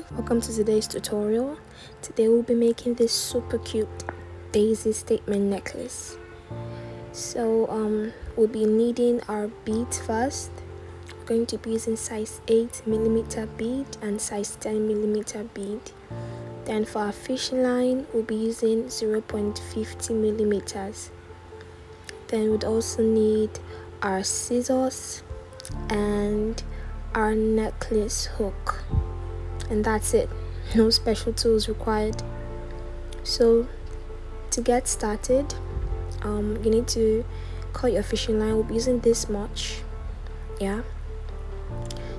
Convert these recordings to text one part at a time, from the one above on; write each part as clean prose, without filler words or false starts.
everyone, welcome to today's tutorial. Today we'll be making this super cute daisy statement necklace. So we'll be needing our beads first. We're going to be using size 8mm bead and size 10mm bead. Then for our fishing line, we'll be using 0.50mm. Then we'd also need our scissors and our necklace hook. And that's it, no special tools required. So to get started, you need to cut your fishing line. We'll be using this much,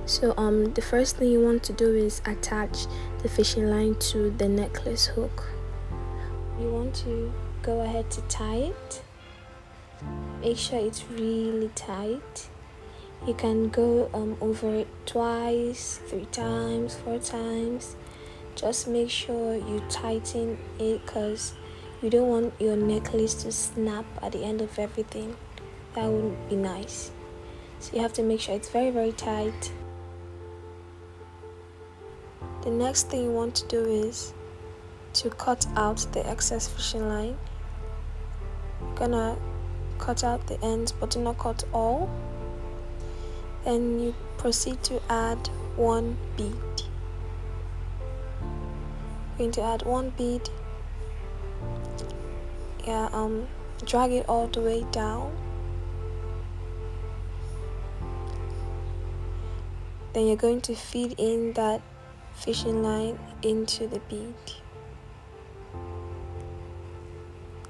so the first thing you want to do is attach the fishing line to the necklace hook. You want to go ahead to tie it. Make sure it's really tight. You can go over it twice, 3 times, 4 times. Just make sure you tighten it because you don't want your necklace to snap at the end of everything. That wouldn't be nice. So you have to make sure it's very, very tight. The next thing you want to do is to cut out the excess fishing line. You're gonna cut out the ends, but do not cut all. Then you proceed to add 1 bead. You're going to add 1 bead. Drag it all the way down. Then you're going to feed in that fishing line into the bead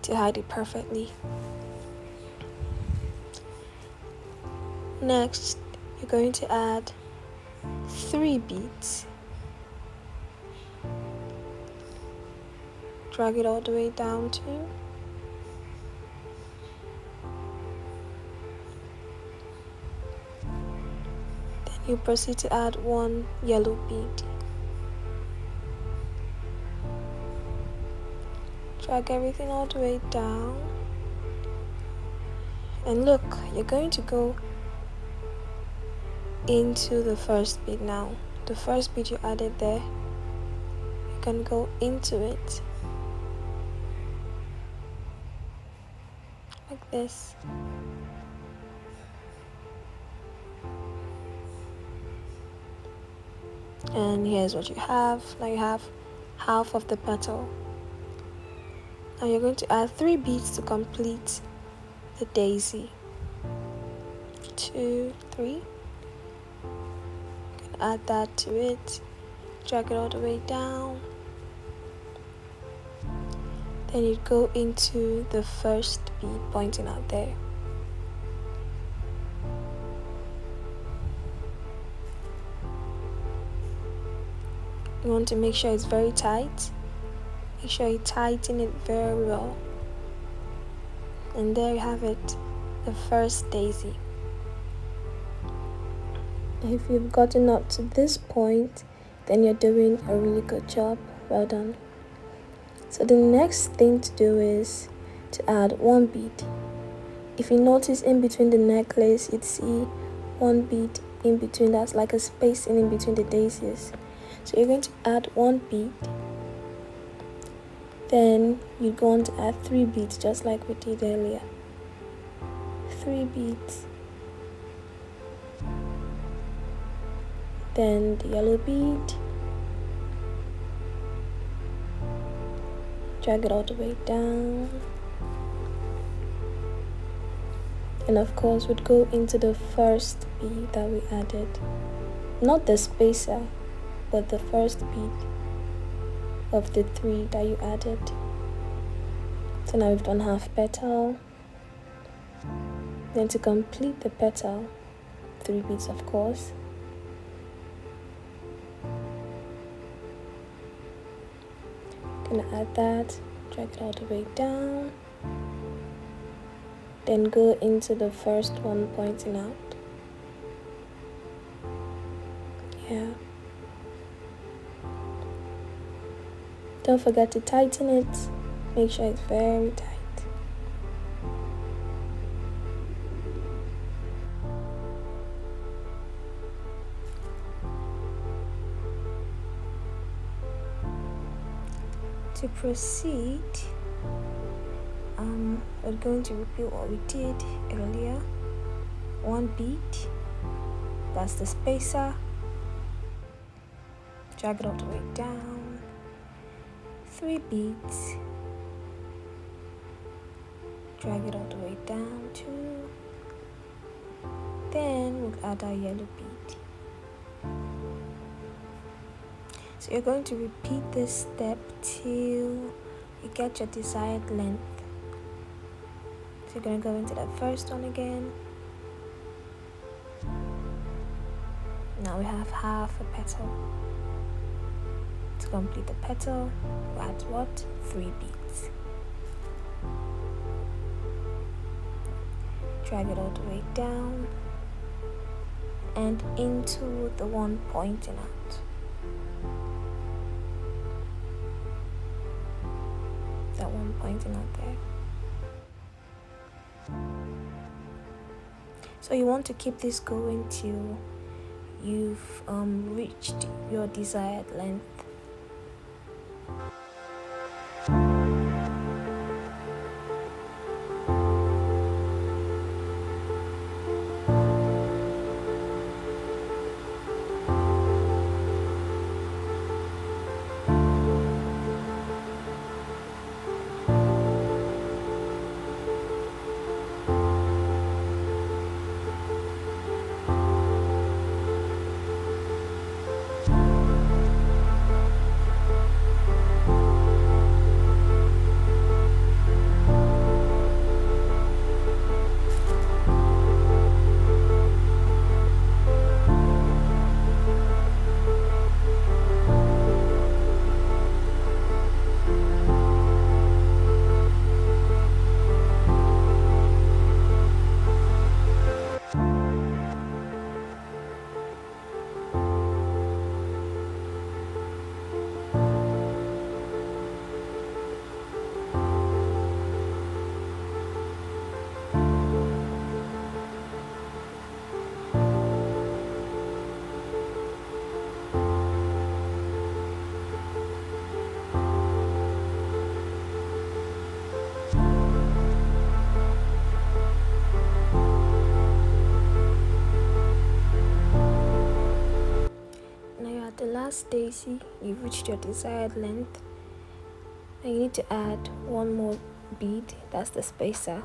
to hide it perfectly. Next, you're going to add 3 beads. Drag it all the way down too. Then you proceed to add 1 yellow bead. Drag everything all the way down. And look, you're going to go into the first bead now. The first bead you added there, you can go into it like this. And here's what you have. Now you have half of the petal. Now you're going to add 3 beads to complete the daisy. 2, 3. Add that to it, drag it all the way down. Then you go into the first bead pointing out there. You want to make sure it's very tight. Make sure you tighten it very well. And there you have it, the first daisy. If you've gotten up to this point, then you're doing a really good job. Well done. So the next thing to do is to add 1 bead. If you notice in between the necklace, you'd see 1 bead in between. That's like a space in between the daisies. So you're going to add 1 bead. Then you're going to add 3 beads just like we did earlier. 3 beads. Then the yellow bead, drag it all the way down, and of course we'd go into the first bead that we added, not the spacer, but the first bead of the 3 that you added. So now we've done half petal. Then to complete the petal, 3 beads of course. Gonna add that, drag it all the way down, then go into the first one pointing out. Don't forget to tighten it. Make sure it's very tight. To proceed, we're going to repeat what we did earlier. 1 bead, that's the spacer, drag it all the way down. 3 beads, drag it all the way down too. Then we'll add our yellow bead. So you're going to repeat this step till you get your desired length. So you're going to go into the first one again. Now we have half a petal. To complete the petal, we add what? 3 beads. Drag it all the way down and into the one pointing out. That one pointing out there. So you want to keep this going till you've reached your desired length. Last daisy, you've reached your desired length, and you need to add one more bead, that's the spacer.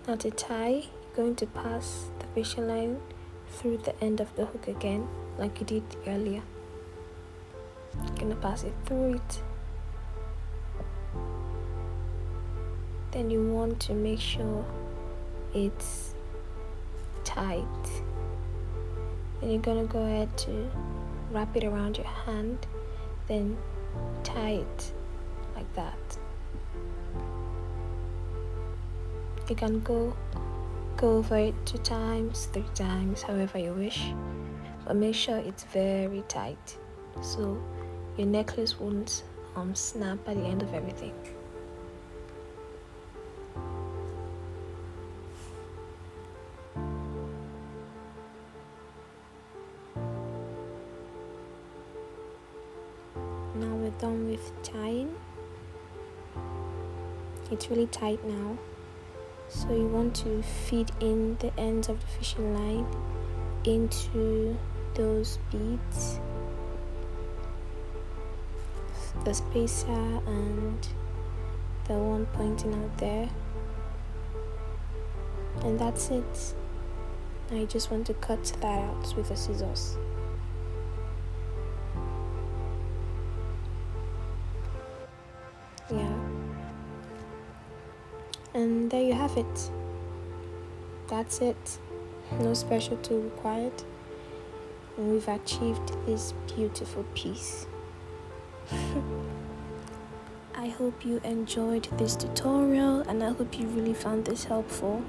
Now to tie, you're going to pass the fishing line through the end of the hook again, like you did earlier. You're going to pass it through it. Then you want to make sure it's tight. Then you're gonna go ahead to wrap it around your hand, then tie it like that. You can go over it 2 times, 3 times, however you wish, but make sure it's very tight so your necklace won't snap at the end of everything. Now we're done with tying. It's really tight now, so you want to feed in the ends of the fishing line into those beads, the spacer and the one pointing out there, and that's it. Now you just want to cut that out with the scissors. Yeah, and there you have it. That's it. No special tool required, and we've achieved this beautiful piece. I hope you enjoyed this tutorial, and I hope you really found this helpful.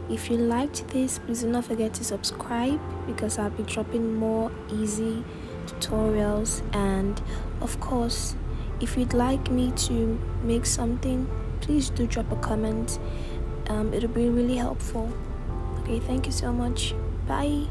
If you liked this, please do not forget to subscribe, because I'll be dropping more easy tutorials. And of course, if you'd like me to make something, please do drop a comment. It'll be really helpful. Okay, thank you so much. Bye.